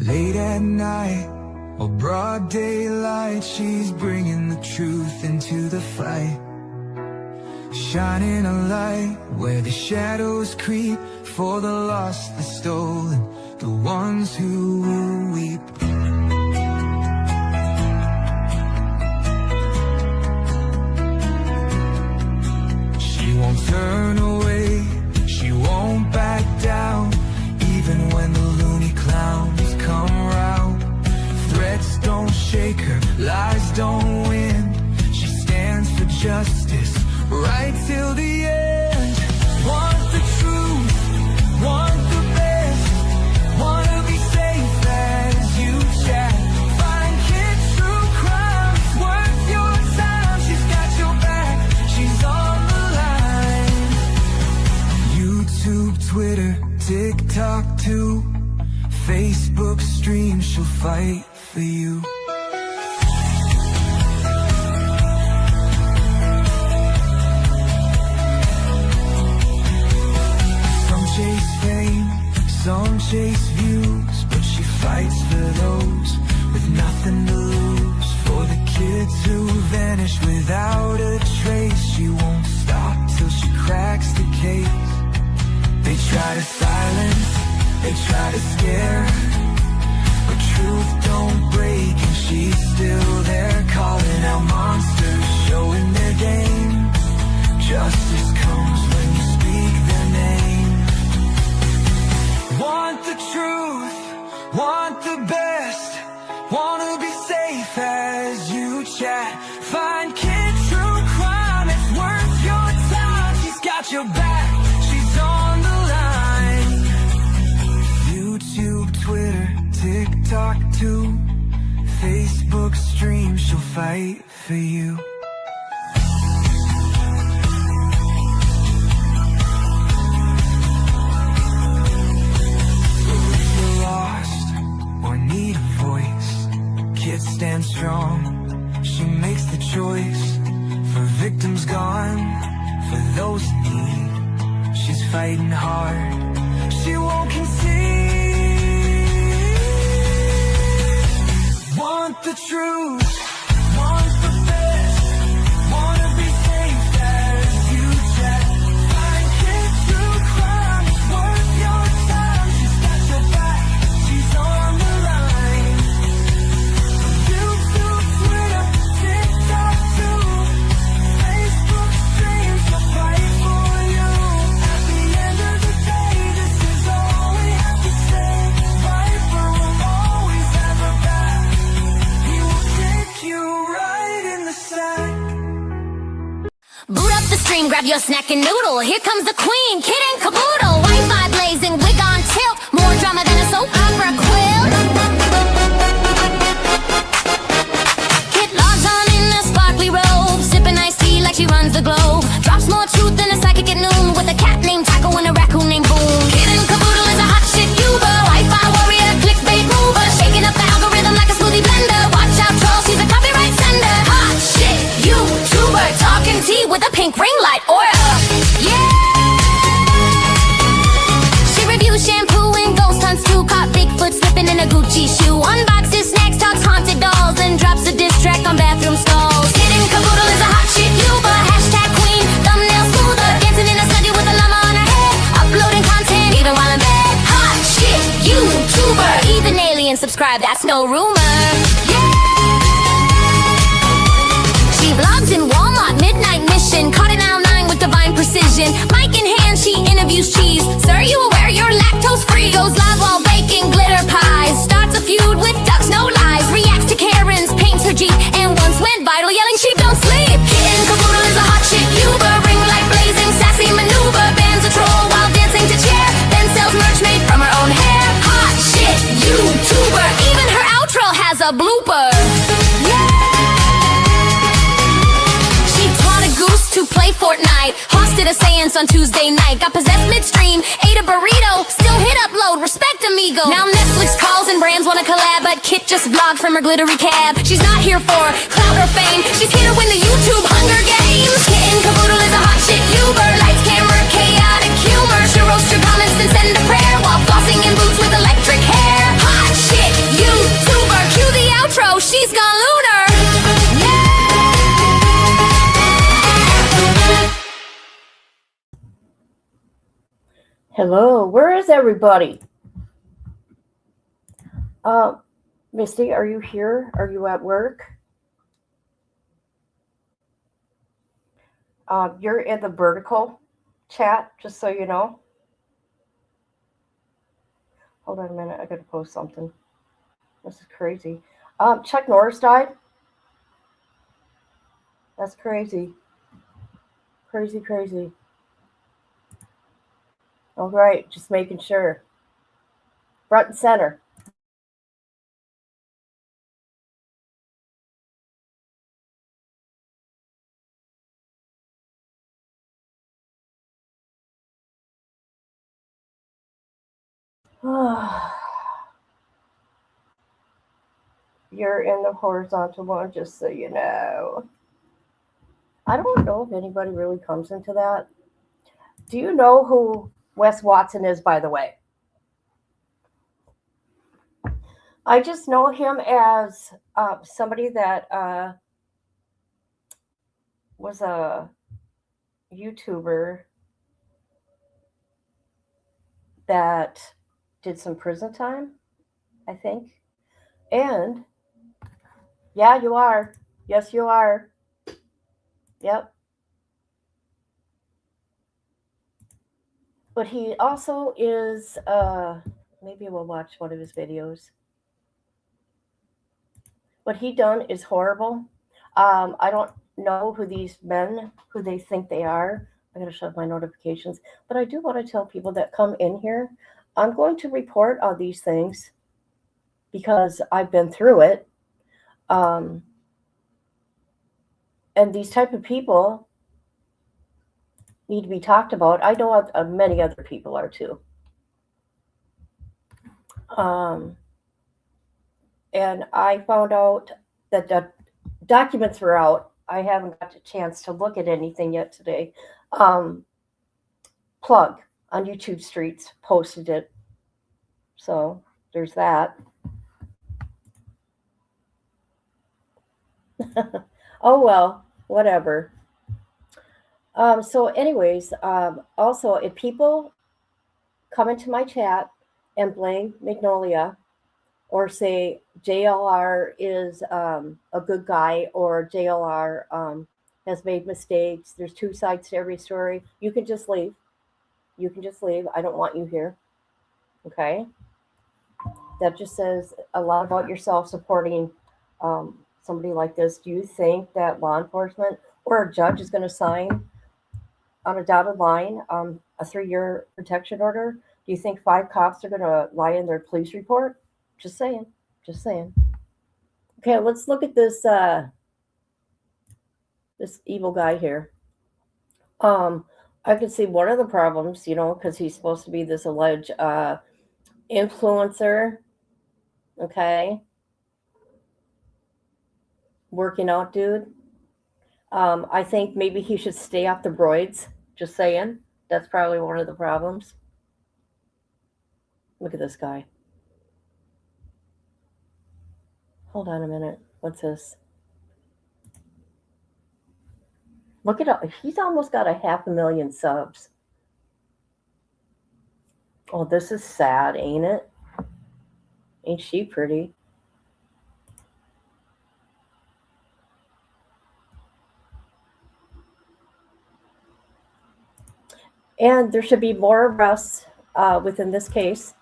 Late at night or broad daylight, she's bringing the truth into the fight, shining a light where the shadows creep, for the lost, the stolen, the ones who will weep. She won't turn away, she won't back down, even when the loony clowns come round. Threats don't shake her, lies don't win. She stands for justice, right till the end. Want the truth, want the best, wanna be safe as you chat. Find kids true crime, it's worth your time. She's got your back, she's on the line. YouTube, Twitter, TikTok too, Facebook stream, she'll fight for you. Some chase fame, some chase views, but she fights for those with nothing to lose. For the kids who vanish without a trace, she won't stop till she cracks the case. They try to silence, they try to scare, but truth don't break and she's still there, calling out monsters, showing their game. Justice comes when you speak their name. Want the truth, want the best, wanna be safe as you chat. Find kids true crime, it's worth your time. She's got your back, she's on the line. YouTube, Twitter, TikTok too, Facebook stream, she'll fight for you. So if you're lost or need a voice, kids stand strong, she makes the choice. For victims gone, for those in need, she's fighting hard, she won't concede. Want the truth, want the best, wanna be safe as you chat. Find kids true crime, it's worth your time. She's got your back, she's on the line. YouTube, Twitter, TikTok too, Facebook streams, she'll fight for you. At the end of the day, this is all we have to say. Viper will always have her back, he will kick you right in the sack. Boot up the stream, grab your snack and noodle. Here comes the queen, kid and caboodle. Wi-Fi blazing, wig on tilt. More drama than a soap opera quilt. Kid logs on in a sparkly robe, sipping iced tea like she runs the globe. Drops more truth than a psychic at noon, with a cat named Taco and a raccoon named Boom. Kid and caboodle is a hot shit Uber, Wi-Fi warrior, clickbait mover, shaking up the algorithm like a smoothie blender. Watch out, troll, she's a copyright sender. Hot shit YouTuber, talking tea with a pink ring light aura. Yeah. She reviews shampoo and ghost hunts too. Caught Bigfoot slipping in a Gucci shoe. Unboxes snacks, talks haunted dolls, and drops a diss track on bathroom stalls. Kid and caboodle is a hot shit Uber, hashtag queen, thumbnail smoother, dancing in a study with a llama on her head, uploading content even while in bed. Hot shit YouTuber, even aliens subscribe, that's no rumor. Yeah. She vlogs in Walmart, midnight mission, caught in aisle 9 with divine precision. Mic in hand, she interviews cheese. Sir, you aware you're lactose free? Goes live while baking glitter pies. Starts a feud with ducks, no lies. Reacts to Karen's, paints her Jeep, and once went viral yelling sheep don't sleep. Kid and caboodle is a hot shit Uber, ring light blazing, sassy maneuver. Bans a troll while dancing to chair, then sells merch made from her own hair. Hot shit YouTuber, even her outro has a blooper. She taught a goose to play Fortnite, hosted a seance on Tuesday night, got possessed midstream, ate a burrito, still hit upload, respect amigo. Now Netflix calls and brands wanna collab, but Kit just vlogged from her glittery cab. She's not here for clout or fame, she's here to win the YouTube Hunger Games. Kit and caboodle is a hot shit Uber, lights, camera, chaotic humor. She roasts your comments and send a prayer while flossing in boots with electric hair. Hot shit Hello, where is everybody? Misty, are you here? Are you at work? You're in the vertical chat, just so you know. Hold on a minute, I gotta post something. This is crazy. Chuck Norris died. That's crazy. Crazy, crazy. All right, just making sure. Front and center. You're in the horizontal one, just so you know. I don't know if anybody really comes into that. Do you know who Wes Watson is, by the way? I just know him as somebody that was a YouTuber that did some prison time, I think. And yeah, you are. Yes, you are. Yep. But he also is, maybe we'll watch one of his videos. What he done is horrible. I don't know who these men, who they think they are. I gotta shut my notifications. But I do want to tell people that come in here, I'm going to report on these things because I've been through it. And these type of people need to be talked about. I know many other people are too. And I found out that the documents were out. I haven't got a chance to look at anything yet today. Plug on YouTube Streets posted it. So there's that. Oh, well, whatever. So anyways, also, if people come into my chat and blame Magnolia or say JLR is a good guy or JLR has made mistakes, there's two sides to every story, you can just leave. You can just leave. I don't want you here. Okay? That just says a lot about yourself supporting somebody like this. Do you think that law enforcement or a judge is going to sign on a dotted line a 3-year protection order? Do you think 5 cops are going to lie in their police report? Just saying. Just saying. Okay, let's look at this this evil guy here. I can see one of the problems, because he's supposed to be this alleged influencer. Okay. Working out dude. I think maybe he should stay off the roids. Just saying. That's probably one of the problems. Look at this guy. Hold on a minute. What's this? Look at it. He's almost got 500,000 subs. Oh, this is sad, ain't it? Ain't she pretty? And there should be more arrests within this case.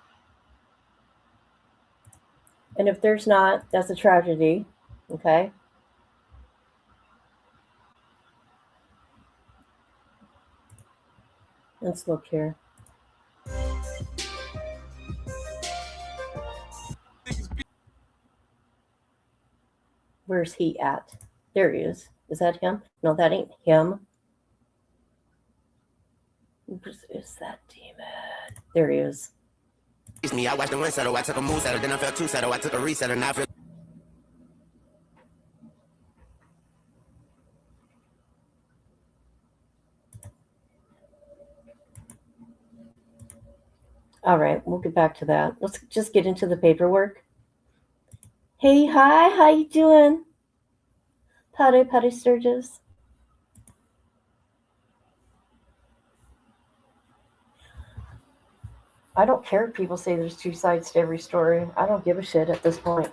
And if there's not, that's a tragedy. Okay. Let's look here. Where's he at? There he is. Is that him? No, that ain't him. Is that demon? There he is. Me, I watched the win settle, I took a move settle, then I felt 2 settle, I took a reset, and I feel. All right, we'll get back to that. Let's just get into the paperwork. Hey, hi, how you doing? Patty Sturgis. I don't care if people say there's two sides to every story. I don't give a shit at this point.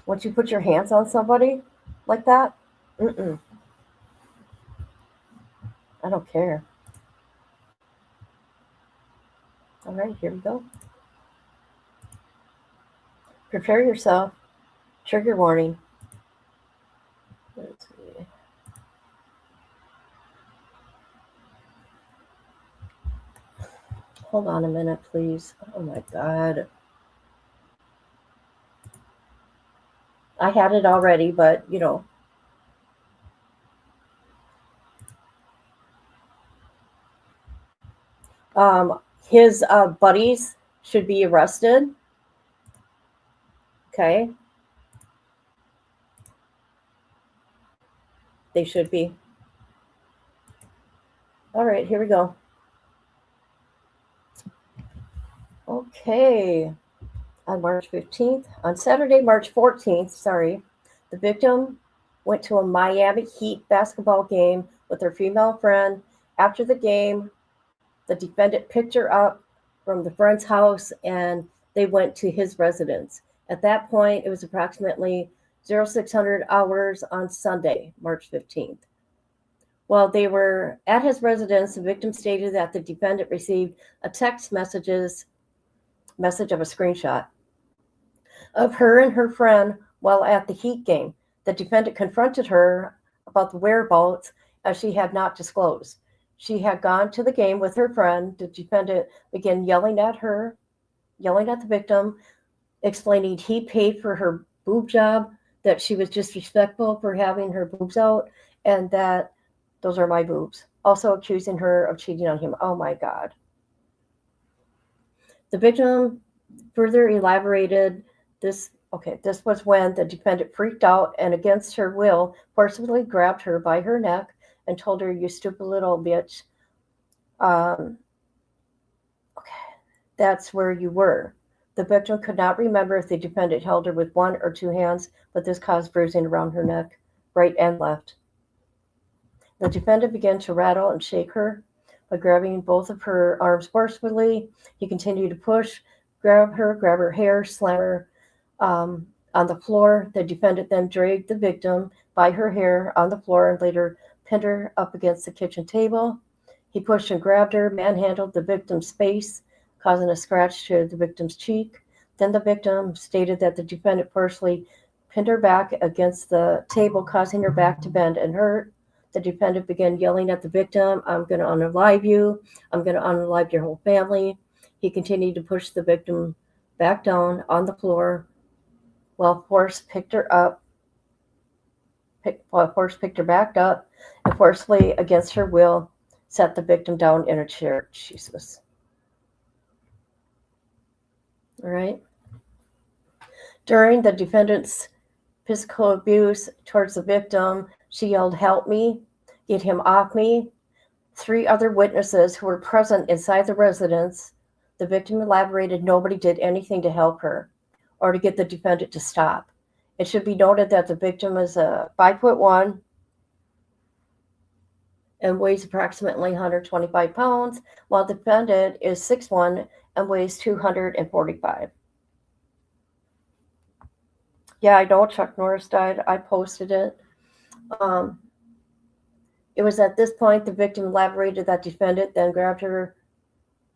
Once you put your hands on somebody like that, mm-mm, I don't care. All right, here we go. Prepare yourself. Trigger warning. Let's see. Hold on a minute, please. Oh my God. I had it already, but you know. His buddies should be arrested. Okay. They should be. All right, here we go. Okay. On March 15th, on Saturday, March 14th, the victim went to a Miami Heat basketball game with her female friend. After the game, the defendant picked her up from the friend's house and they went to his residence. At that point, it was approximately 0600 hours on Sunday, March 15th. While they were at his residence, the victim stated that the defendant received a text message of a screenshot of her and her friend while at the Heat game. The defendant confronted her about the whereabouts as she had not disclosed. She had gone to the game with her friend. The defendant began yelling at the victim, explaining he paid for her boob job, that she was disrespectful for having her boobs out, and that those are my boobs. Also accusing her of cheating on him. Oh my God. The victim further elaborated this. Okay, this was when the defendant freaked out and against her will forcibly grabbed her by her neck and told her, "You stupid little bitch. Okay, that's where you were." The victim could not remember if the defendant held her with one or two hands, but this caused bruising around her neck, right and left. The defendant began to rattle and shake her by grabbing both of her arms forcefully. He continued to push, grab her hair, slam her on the floor. The defendant then dragged the victim by her hair on the floor and later pinned her up against the kitchen table. He pushed and grabbed her, manhandled the victim's face, causing a scratch to the victim's cheek. Then the victim stated that the defendant forcefully pinned her back against the table, causing her back to bend and hurt. The defendant began yelling at the victim, "I'm going to unalive you. I'm going to unalive your whole family." He continued to push the victim back down on the floor while Force picked her back up and forcefully, against her will, set the victim down in a chair. Jesus. All right. During the defendant's physical abuse towards the victim, she yelled, "Help me, get him off me." 3 other witnesses who were present inside the residence, the victim elaborated nobody did anything to help her or to get the defendant to stop. It should be noted that the victim is 5'1" and weighs approximately 125 pounds, while the defendant is 6'1" and weighs 245. Yeah, I know Chuck Norris died. I posted it. It was at this point the victim elaborated that defendant then grabbed her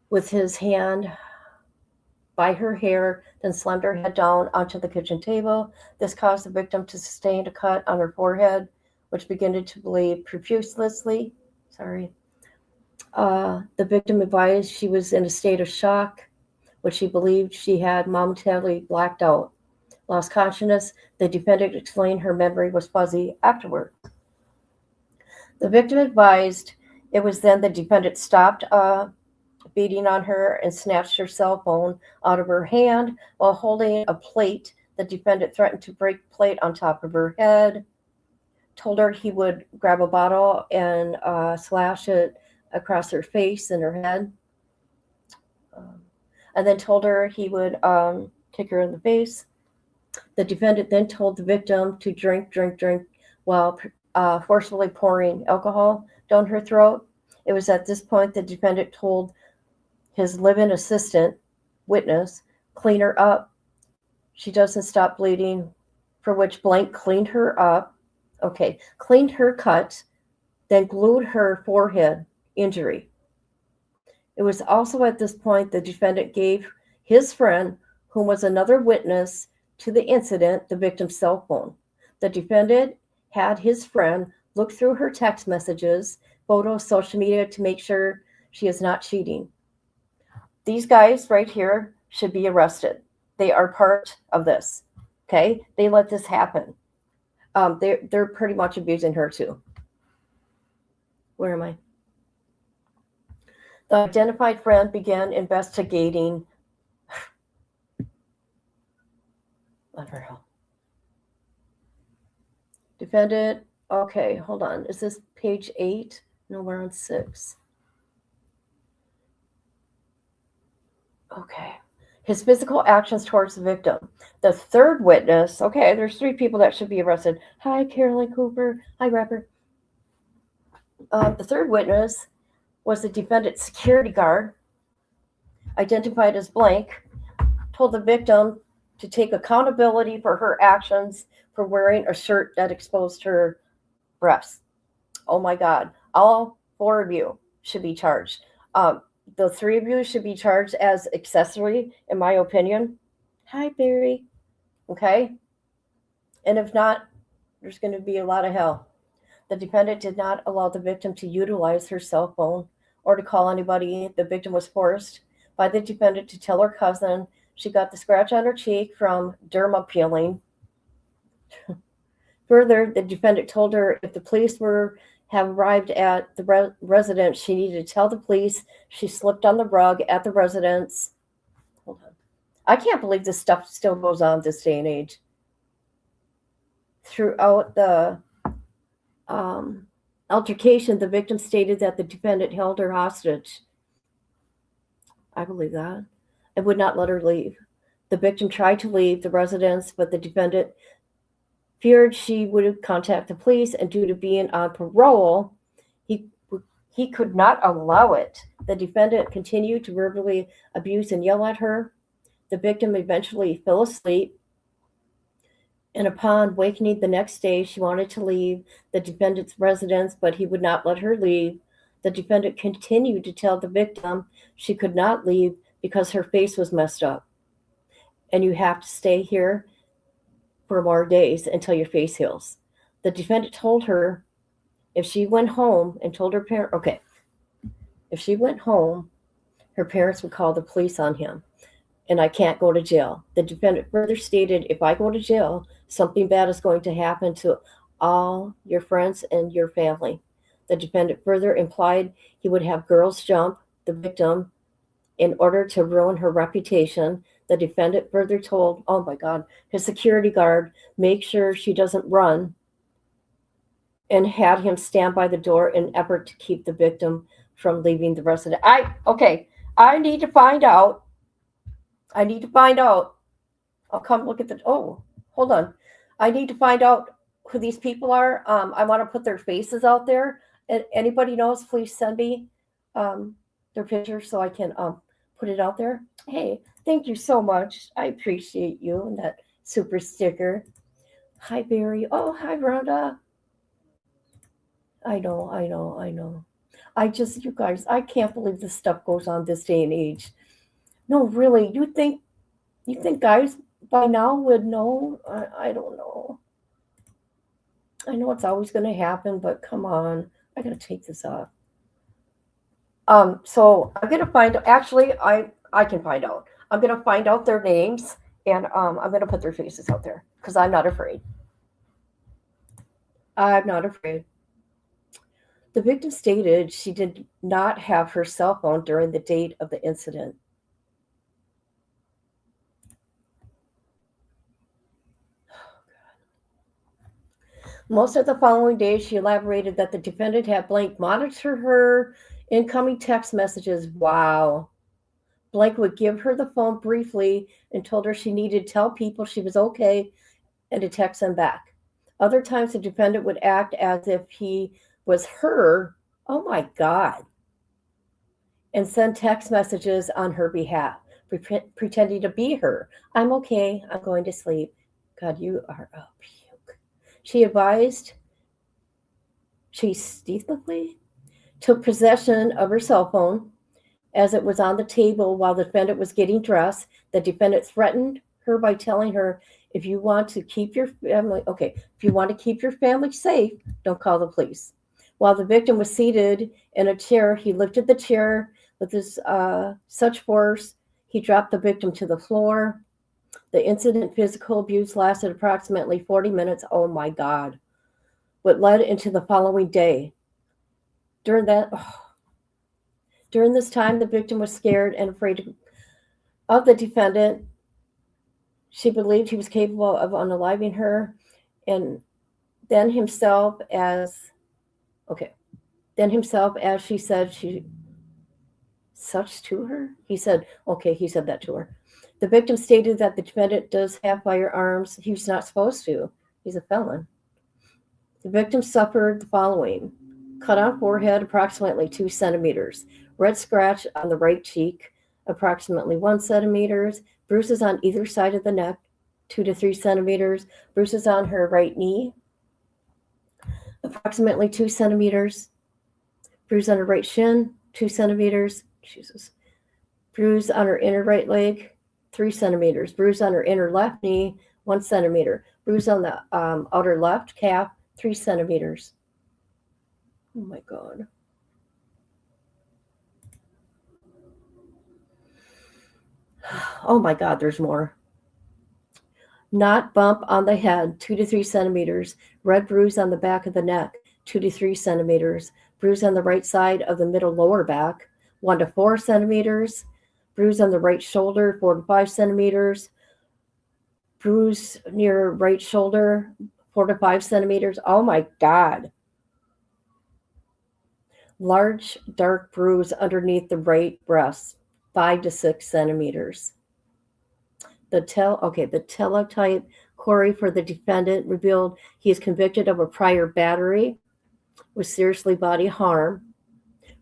with his hand by her hair, then slammed her head down onto the kitchen table. This caused the victim to sustain a cut on her forehead, which began to bleed profusely. The victim advised she was in a state of shock, which she believed she had momentarily blacked out. Lost consciousness, the defendant explained her memory was fuzzy afterward. The victim advised it was then the defendant stopped beating on her and snatched her cell phone out of her hand while holding a plate. The defendant threatened to break the plate on top of her head, told her he would grab a bottle and slash it across her face and her head, and then told her he would kick her in the face. The defendant then told the victim to drink while forcefully pouring alcohol down her throat. It was at this point the defendant told his live-in assistant witness clean her up. She doesn't stop bleeding, for which blank cleaned her up. Okay, cleaned her cut, then glued her forehead injury. It was also at this point the defendant gave his friend, whom was another witness to the incident, the victim's cell phone. The defendant had his friend look through her text messages, photos, social media to make sure she is not cheating. These guys right here should be arrested. They are part of this. Okay? They let this happen. They're pretty much abusing her too. Where am I? The identified friend began investigating. Let her help. Defendant. Okay, hold on. Is this page 8? No, we're on 6. Okay. His physical actions towards the victim. The third witness. Okay, there's 3 people that should be arrested. Hi, Carolyn Cooper. Hi, rapper. The third witness was the defendant's security guard, identified as blank, told the victim to take accountability for her actions for wearing a shirt that exposed her breasts. Oh my God. All 4 of you should be charged. The 3 of you should be charged as accessory, in my opinion. Hi, Barry. Okay? And if not, there's going to be a lot of hell. The defendant did not allow the victim to utilize her cell phone or to call anybody. The victim was forced by the defendant to tell her cousin she got the scratch on her cheek from derma peeling. Further, the defendant told her if the police have arrived at the residence, she needed to tell the police she slipped on the rug at the residence. Hold on. I can't believe this stuff still goes on this day and age. Throughout the altercation, the victim stated that the defendant held her hostage. I believe that. And would not let her leave. The victim tried to leave the residence, but the defendant feared she would contact the police, and due to being on parole, he could not allow it. The defendant continued to verbally abuse and yell at her. The victim eventually fell asleep, and upon wakening the next day, she wanted to leave the defendant's residence, but he would not let her leave. The defendant continued to tell the victim she could not leave because her face was messed up, and you have to stay here for more days until your face heals. The defendant told her if she went home and told her parents, if she went home, her parents would call the police on him, and I can't go to jail. The defendant further stated, if I go to jail, something bad is going to happen to all your friends and your family. The defendant further implied he would have girls jump the victim in order to ruin her reputation. The defendant further told, oh my God, his security guard, make sure she doesn't run, and had him stand by the door in effort to keep the victim from leaving the residence. I need to find out. I'll come look at hold on. I need to find out who these people are. I want to put their faces out there. And anybody knows, please send me their pictures so I can put it out there. Hey, thank you so much. I appreciate you and that super sticker. Hi, Barry. Oh, hi, Rhonda. I know. You guys, I can't believe this stuff goes on this day and age. No, really, you think guys by now would know? I don't know. I know it's always going to happen, but come on. I got to take this off. So I'm going to find, actually, I can find out. I'm going to find out their names, and I'm going to put their faces out there because I'm not afraid. I'm not afraid. The victim stated she did not have her cell phone during the date of the incident. Most of the following days, she elaborated that the defendant had Blank monitor her incoming text messages. Wow. Blank would give her the phone briefly and told her she needed to tell people she was okay and to text them back. Other times, the defendant would act as if he was her. Oh my God. and send text messages on her behalf, pretending to be her. I'm okay. I'm going to sleep. God, you are a puke. She advised she stealthily took possession of her cell phone as it was on the table while the defendant was getting dressed. The defendant threatened her by telling her, if you want to keep your family safe, don't call the police. While the victim was seated in a chair, he lifted the chair with such force he dropped the victim to the floor. The incident, physical abuse, lasted approximately 40 minutes. Oh my God. What led into the following day. During this time, the victim was scared and afraid of the defendant. She believed he was capable of unaliving her, and then himself, as she said, such to her. He said that to her. The victim stated that the defendant does have firearms. He was not supposed to. He's a felon. The victim suffered the following: cut on forehead, approximately 2 centimeters, red scratch on the right cheek, approximately 1 centimeter, bruises on either side of the neck, 2 to 3 centimeters, bruises on her right knee, approximately 2 centimeters, bruise on her right shin, 2 centimeters, bruise on her inner right leg, 3 centimeters, bruise on her inner left knee, 1 centimeter, bruise on the outer left calf, 3 centimeters. Oh my God. Oh my God, there's more. Knot bump on the head, 2 to 3 centimeters. Red bruise on the back of the neck, 2 to 3 centimeters. Bruise on the right side of the middle lower back, 1 to 4 centimeters. Bruise on the right shoulder, 4 to 5 centimeters. Bruise near right shoulder, 4 to 5 centimeters. Oh my God. Large dark bruise underneath the right breast, 5 to 6 centimeters. The teletype query for the defendant revealed he is convicted of a prior battery with seriously bodily harm.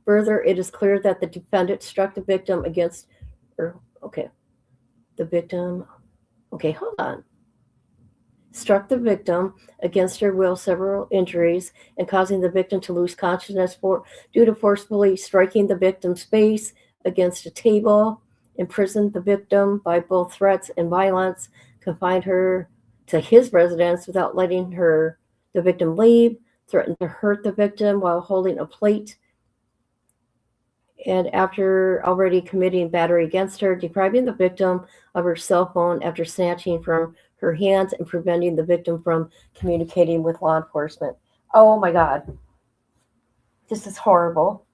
Further, it is clear that the defendant struck the victim struck the victim against her will, several injuries, and causing the victim to lose consciousness due to forcefully striking the victim's face against a table, imprisoned the victim by both threats and violence, confined her to his residence without letting the victim leave, threatened to hurt the victim while holding a plate, and after already committing battery against her, depriving the victim of her cell phone after snatching from her hands and preventing the victim from communicating with law enforcement. Oh my God. This is horrible.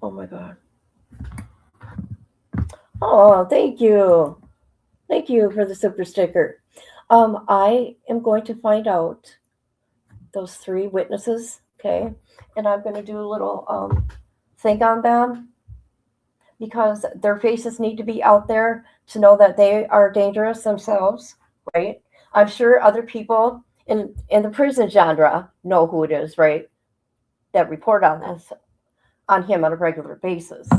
Oh my God. Oh, thank you. Thank you for the super sticker. I am going to find out those 3 witnesses, okay? And I'm going to do a little thing on them because their faces need to be out there to know that they are dangerous themselves, right? I'm sure other people in the prison genre know who it is, right? That report on him on a regular basis.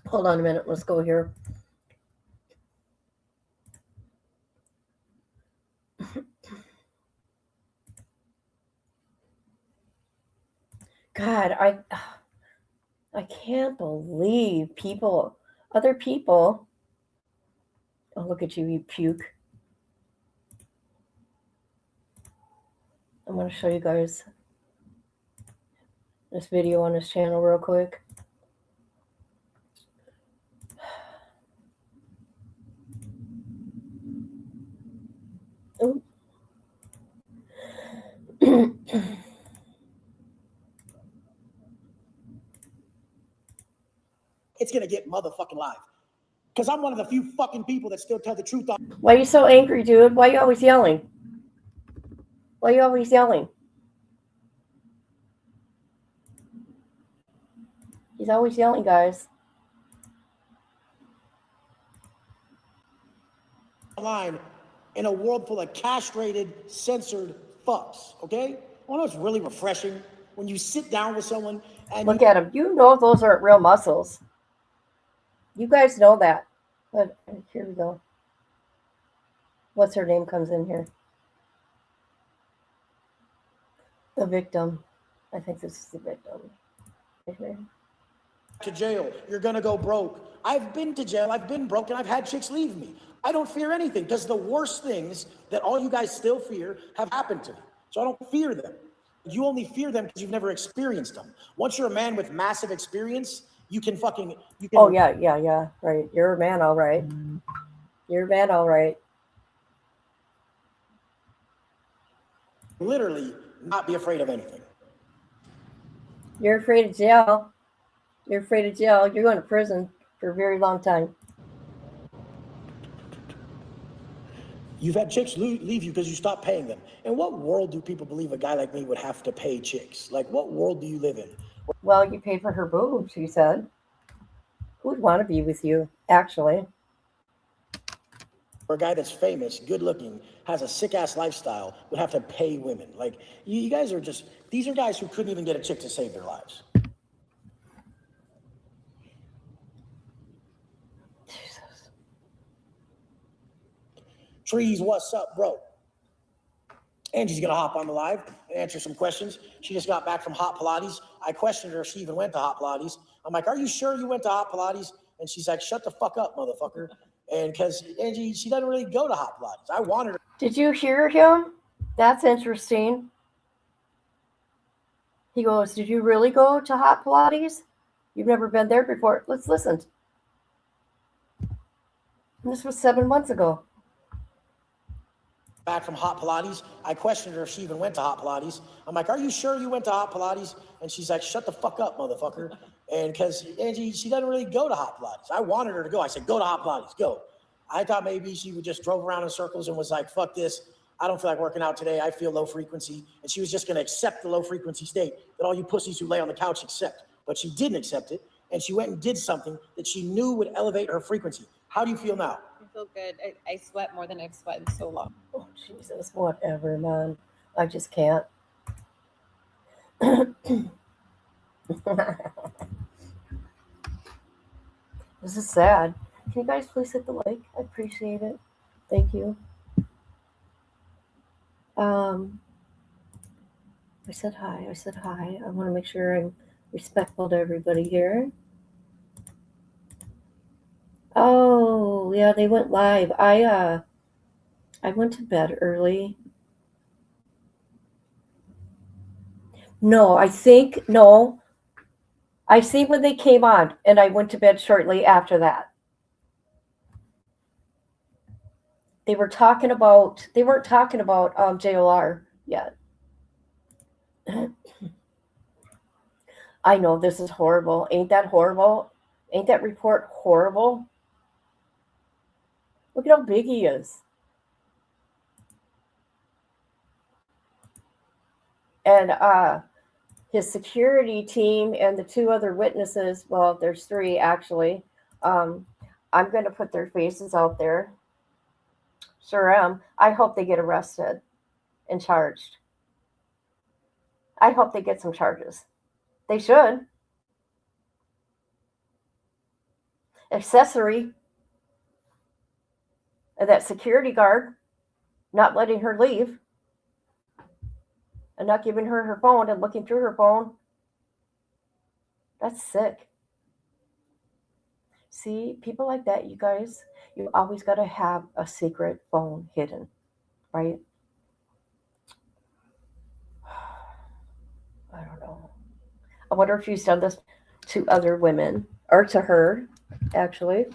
Hold on a minute. Let's go here. God, I can't believe other people. Oh, look at you, you puke. I'm going to show you guys this video on this channel real quick. Oh. It's going to get motherfucking live. Because I'm one of the few fucking people that still tell the truth. Why are you so angry, dude? Why are you always yelling? Why are you always yelling? He's always yelling, guys. online in a world full of castrated, censored fucks, okay? I know it's really refreshing when you sit down with someone and Look at them. You know those aren't real muscles. You guys know that. But here we go. What's her name comes in here? The victim. I think this is the victim. Right here. to jail, you're gonna go broke. I've been to jail, I've been broke, and I've had chicks leave me. I don't fear anything because the worst things that all you guys still fear have happened to me. So I don't fear them. You only fear them because you've never experienced them. Once you're a man with massive experience, you can. Oh yeah, right. You're a man, all right. You're a man, all right. Literally not be afraid of anything. You're afraid of jail. You're afraid of jail. You're going to prison for a very long time. You've had chicks leave you because you stopped paying them. In what world do people believe a guy like me would have to pay chicks? Like, what world do you live in? Well, you paid for her boobs, you said. Who would want to be with you, actually? For a guy that's famous, good looking, has a sick ass lifestyle, would have to pay women. Like, you guys are just, these are guys who couldn't even get a chick to save their lives. Jesus. Trees, what's up, bro? Angie's gonna hop on the live and answer some questions. She just got back from Hot Pilates. I questioned her if she even went to Hot Pilates. I'm like, are you sure you went to Hot Pilates? And she's like, shut the fuck up, motherfucker. And because Angie, she doesn't really go to Hot Pilates. I wanted her. Did you hear him? That's interesting. He goes, did you really go to Hot Pilates? You've never been there before. Let's listen. And this was 7 months ago. Back from Hot Pilates. I questioned her if she even went to Hot Pilates. I'm like, are you sure you went to Hot Pilates? And she's like, shut the fuck up, motherfucker. And because Angie, she doesn't really go to Hot Pilates. I wanted her to go. I said, go to Hot Pilates, go. I thought maybe she would just drove around in circles and was like, fuck this. I don't feel like working out today. I feel low frequency. And she was just going to accept the low frequency state that all you pussies who lay on the couch accept. But she didn't accept it. And she went and did something that she knew would elevate her frequency. How do you feel now? I feel good. I sweat more than I've sweated in so long. Oh, Jesus, whatever, man. I just can't. This is sad. Can you guys please hit the like? I appreciate it. Thank you. I said hi. I want to make sure I'm respectful to everybody here. Oh, yeah, they went live. I went to bed early. I see when they came on, and I went to bed shortly after that. They weren't talking about JLR yet. I know this is horrible. Ain't that horrible? Ain't that report horrible? Look at how big he is. And his security team and the two other witnesses, well, there's three actually. I'm going to put their faces out there. Sure am. I hope they get arrested and charged. I hope they get some charges. They should. Accessory. And that security guard not letting her leave and not giving her her phone and looking through her phone. That's sick. See, people like that, you guys, you always got to have a secret phone hidden, right? I don't know. I wonder if she's done this to other women or to her, actually.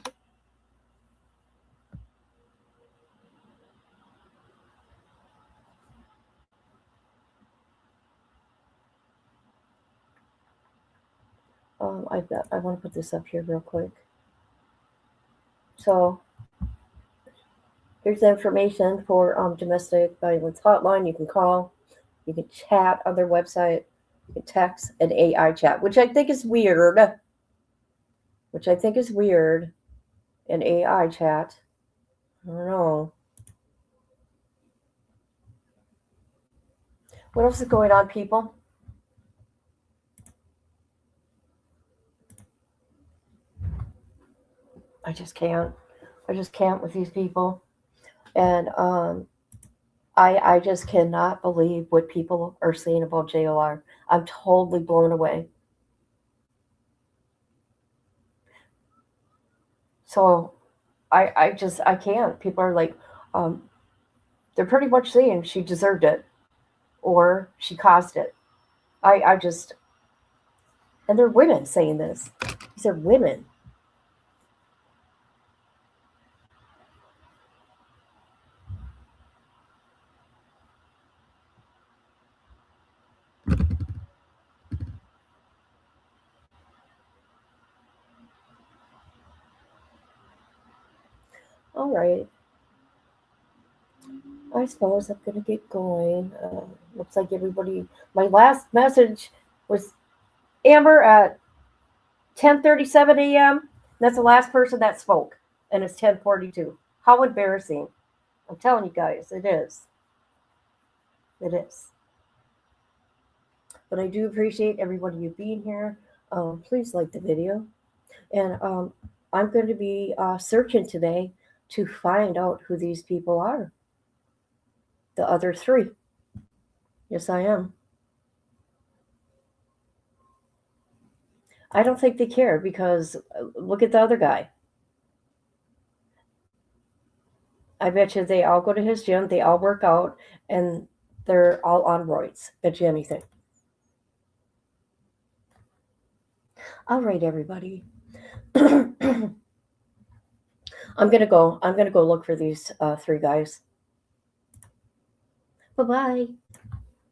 I want to put this up here real quick. So here's the information for domestic violence hotline. You can call, you can chat on their website, you can text an AI chat, which I think is weird. An AI chat. I don't know. What else is going on, people? I just can't. I just can't with these people. And I just cannot believe what people are saying about JLR. I'm totally blown away. So I can't. People are like, they're pretty much saying she deserved it or she caused it. I just, and they're women saying this. These are women. All right. I suppose I'm going to get going. Looks like everybody, my last message was Amber at 10:37 a.m. That's the last person that spoke, and it's 10:42. How embarrassing! I'm telling you guys, it is. It is. But I do appreciate everybody you being here. Please like the video, and I'm going to be searching today to find out who these people are. The other three. Yes, I am. I don't think they care because look at the other guy. I bet you they all go to his gym, they all work out, and they're all on roids. Bet you anything. All right, everybody. I'm gonna go. I'm gonna go look for these three guys. Bye bye.